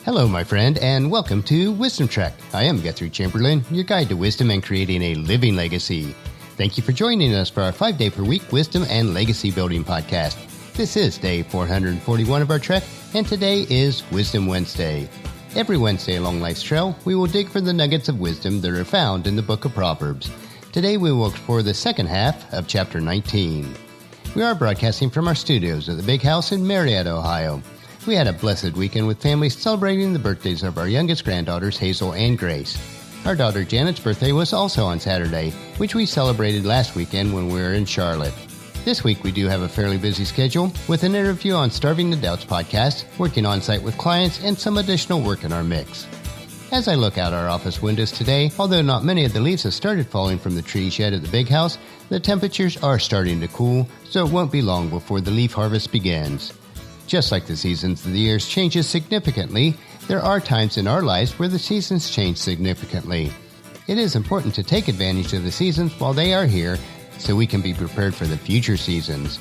Hello, my friend, and welcome to Wisdom Trek. I am Guthrie Chamberlain, your guide to wisdom and creating a living legacy. Thank you for joining us for our 5-day-per-week wisdom and legacy building podcast. This is day 441 of our trek, and today is Wisdom Wednesday. Every Wednesday along life's trail, we will dig for the nuggets of wisdom that are found in the book of Proverbs. Today we will explore the second half of chapter 19. We are broadcasting from our studios at the Big House in Marietta, Ohio. We had a blessed weekend with families celebrating the birthdays of our youngest granddaughters, Hazel and Grace. Our daughter Janet's birthday was also on Saturday, which we celebrated last weekend when we were in Charlotte. This week we do have a fairly busy schedule with an interview on Starving the Doubts podcast, working on site with clients, and some additional work in our mix. As I look out our office windows today, although not many of the leaves have started falling from the trees yet at the Big House, the temperatures are starting to cool, so it won't be long before the leaf harvest begins. Just like the seasons of the years changes significantly, there are times in our lives where the seasons change significantly. It is important to take advantage of the seasons while they are here so we can be prepared for the future seasons.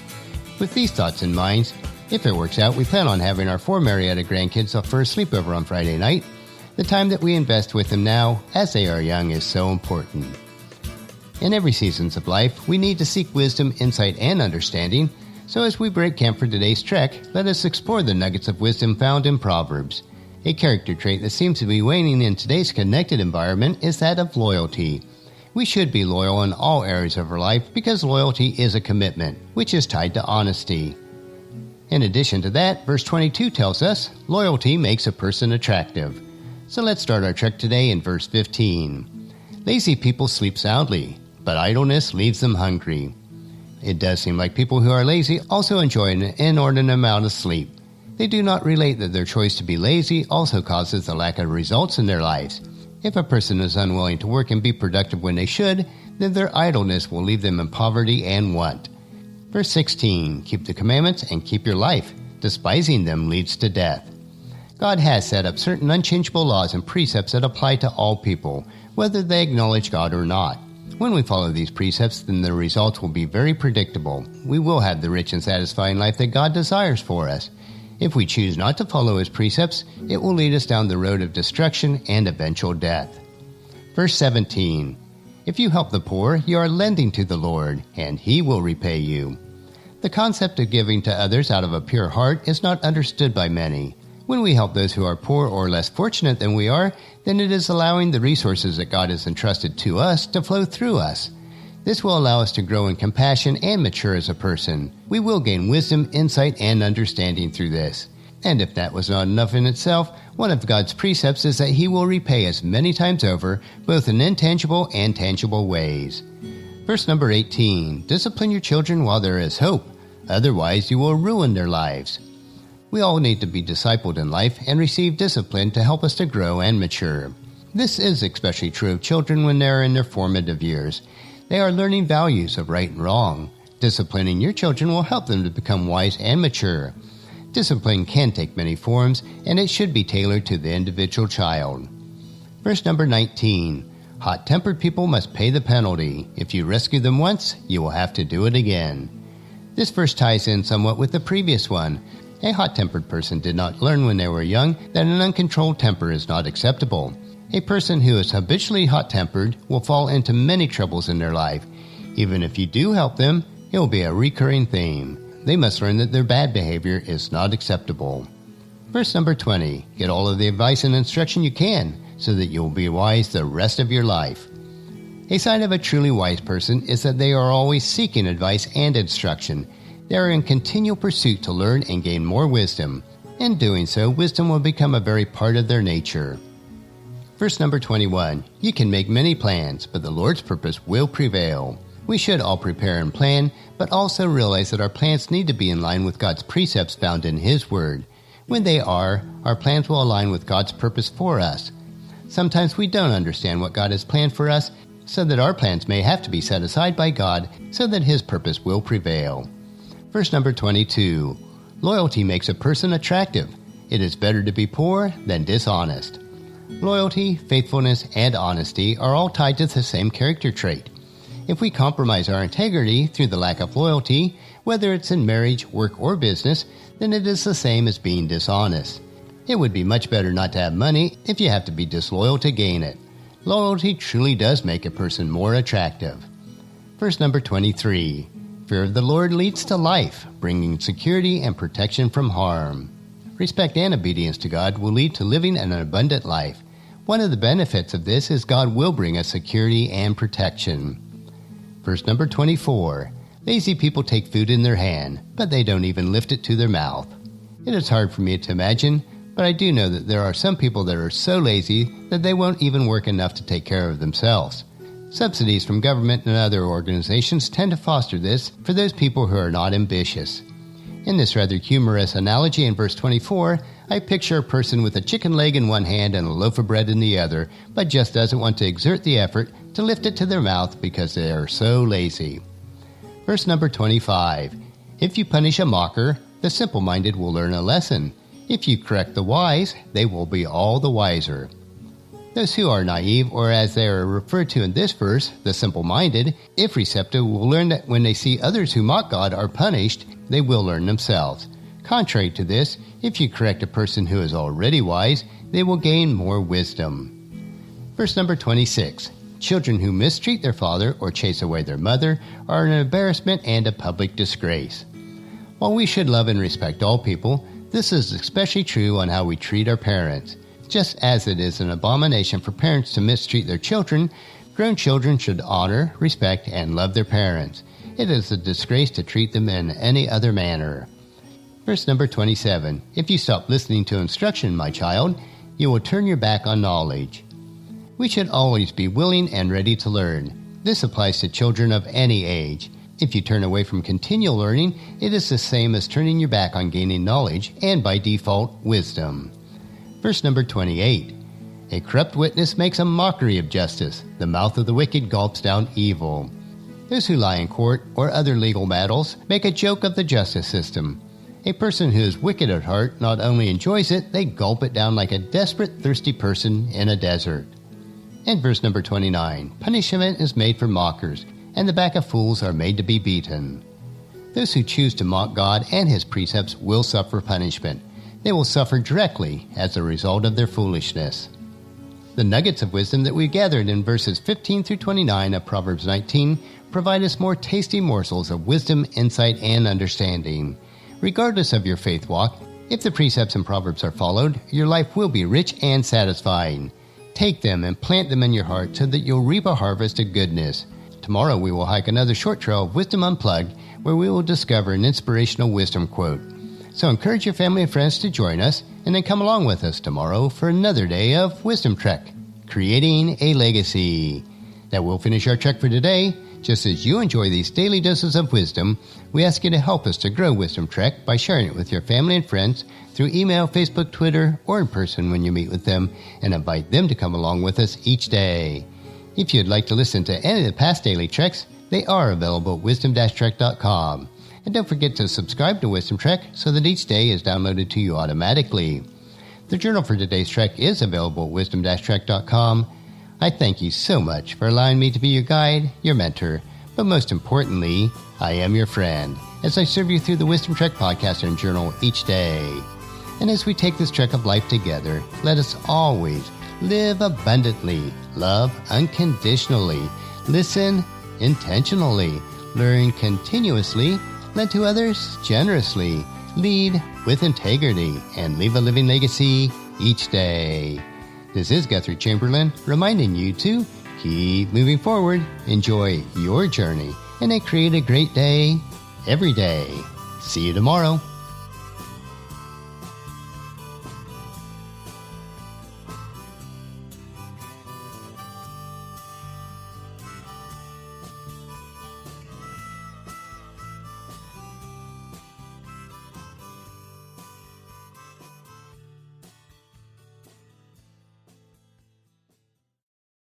With these thoughts in mind, if it works out, we plan on having our 4 Marietta grandkids up for a sleepover on Friday night. The time that we invest with them now, as they are young, is so important. In every seasons of life, we need to seek wisdom, insight, and understanding. So as we break camp for today's trek, let us explore the nuggets of wisdom found in Proverbs. A character trait that seems to be waning in today's connected environment is that of loyalty. We should be loyal in all areas of our life because loyalty is a commitment, which is tied to honesty. In addition to that, verse 22 tells us, loyalty makes a person attractive. So let's start our trek today in verse 15. Lazy people sleep soundly, but idleness leaves them hungry. It does seem like people who are lazy also enjoy an inordinate amount of sleep. They do not relate that their choice to be lazy also causes a lack of results in their lives. If a person is unwilling to work and be productive when they should, then their idleness will leave them in poverty and want. Verse 16, keep the commandments and keep your life. Despising them leads to death. God has set up certain unchangeable laws and precepts that apply to all people, whether they acknowledge God or not. When we follow these precepts, then the results will be very predictable. We will have the rich and satisfying life that God desires for us. If we choose not to follow His precepts, it will lead us down the road of destruction and eventual death. Verse 17, if you help the poor, you are lending to the Lord, and He will repay you. The concept of giving to others out of a pure heart is not understood by many. When we help those who are poor or less fortunate than we are, then it is allowing the resources that God has entrusted to us to flow through us. This will allow us to grow in compassion and mature as a person. We will gain wisdom, insight, and understanding through this. And if that was not enough in itself, one of God's precepts is that He will repay us many times over, both in intangible and tangible ways. Verse number 18, discipline your children while there is hope. Otherwise, you will ruin their lives. We all need to be discipled in life and receive discipline to help us to grow and mature. This is especially true of children when they are in their formative years. They are learning values of right and wrong. Disciplining your children will help them to become wise and mature. Discipline can take many forms, and it should be tailored to the individual child. Verse number 19, hot-tempered people must pay the penalty. If you rescue them once, you will have to do it again. This verse ties in somewhat with the previous one. A hot-tempered person did not learn when they were young that an uncontrolled temper is not acceptable. A person who is habitually hot-tempered will fall into many troubles in their life. Even if you do help them, it will be a recurring theme. They must learn that their bad behavior is not acceptable. Verse number 20, get all of the advice and instruction you can so that you will be wise the rest of your life. A sign of a truly wise person is that they are always seeking advice and instruction. They are in continual pursuit to learn and gain more wisdom. In doing so, wisdom will become a very part of their nature. Verse number 21, you can make many plans, but the Lord's purpose will prevail. We should all prepare and plan, but also realize that our plans need to be in line with God's precepts found in His Word. When they are, our plans will align with God's purpose for us. Sometimes we don't understand what God has planned for us, so that our plans may have to be set aside by God so that His purpose will prevail. Verse number 22, loyalty makes a person attractive. It is better to be poor than dishonest. Loyalty, faithfulness, and honesty are all tied to the same character trait. If we compromise our integrity through the lack of loyalty, whether it's in marriage, work, or business, then it is the same as being dishonest. It would be much better not to have money if you have to be disloyal to gain it. Loyalty truly does make a person more attractive. Verse number 23. Fear of the Lord leads to life, bringing security and protection from harm. Respect and obedience to God will lead to living an abundant life. One of the benefits of this is God will bring us security and protection. Verse number 24. Lazy people take food in their hand, but they don't even lift it to their mouth. It is hard for me to imagine, but I do know that there are some people that are so lazy that they won't even work enough to take care of themselves. Subsidies from government and other organizations tend to foster this for those people who are not ambitious. In this rather humorous analogy in verse 24, I picture a person with a chicken leg in one hand and a loaf of bread in the other, but just doesn't want to exert the effort to lift it to their mouth because they are so lazy. Verse number 25. If you punish a mocker, the simple-minded will learn a lesson. If you correct the wise, they will be all the wiser. Those who are naive, or as they are referred to in this verse, the simple-minded, if receptive, will learn that when they see others who mock God are punished, they will learn themselves. Contrary to this, if you correct a person who is already wise, they will gain more wisdom. Verse number 26. Children who mistreat their father or chase away their mother are an embarrassment and a public disgrace. While we should love and respect all people, this is especially true on how we treat our parents. Just as it is an abomination for parents to mistreat their children, grown children should honor, respect, and love their parents. It is a disgrace to treat them in any other manner. Verse number 27. If you stop listening to instruction, my child, you will turn your back on knowledge. We should always be willing and ready to learn. This applies to children of any age. If you turn away from continual learning, it is the same as turning your back on gaining knowledge and, by default, wisdom. Verse number 28. A corrupt witness makes a mockery of justice. The mouth of the wicked gulps down evil. Those who lie in court or other legal battles make a joke of the justice system. A person who is wicked at heart not only enjoys it, they gulp it down like a desperate, thirsty person in a desert. And verse number 29. Punishment is made for mockers, and the back of fools are made to be beaten. Those who choose to mock God and His precepts will suffer punishment. They will suffer directly as a result of their foolishness. The nuggets of wisdom that we gathered in verses 15 through 29 of Proverbs 19 provide us more tasty morsels of wisdom, insight, and understanding. Regardless of your faith walk, if the precepts in Proverbs are followed, your life will be rich and satisfying. Take them and plant them in your heart so that you'll reap a harvest of goodness. Tomorrow we will hike another short trail of Wisdom Unplugged, where we will discover an inspirational wisdom quote. So encourage your family and friends to join us, and then come along with us tomorrow for another day of Wisdom Trek, Creating a Legacy. That will finish our trek for today. Just as you enjoy these daily doses of wisdom, we ask you to help us to grow Wisdom Trek by sharing it with your family and friends through email, Facebook, Twitter, or in person when you meet with them, and invite them to come along with us each day. If you'd like to listen to any of the past daily treks, they are available at wisdom-trek.com. And don't forget to subscribe to Wisdom Trek so that each day is downloaded to you automatically. The journal for today's trek is available at wisdom-trek.com. I thank you so much for allowing me to be your guide, your mentor, but most importantly, I am your friend as I serve you through the Wisdom Trek podcast and journal each day. And as we take this trek of life together, let us always live abundantly, love unconditionally, listen intentionally, learn continuously, lend to others generously, lead with integrity, and leave a living legacy each day. This is Guthrie Chamberlain reminding you to keep moving forward, enjoy your journey, and then create a great day every day. See you tomorrow.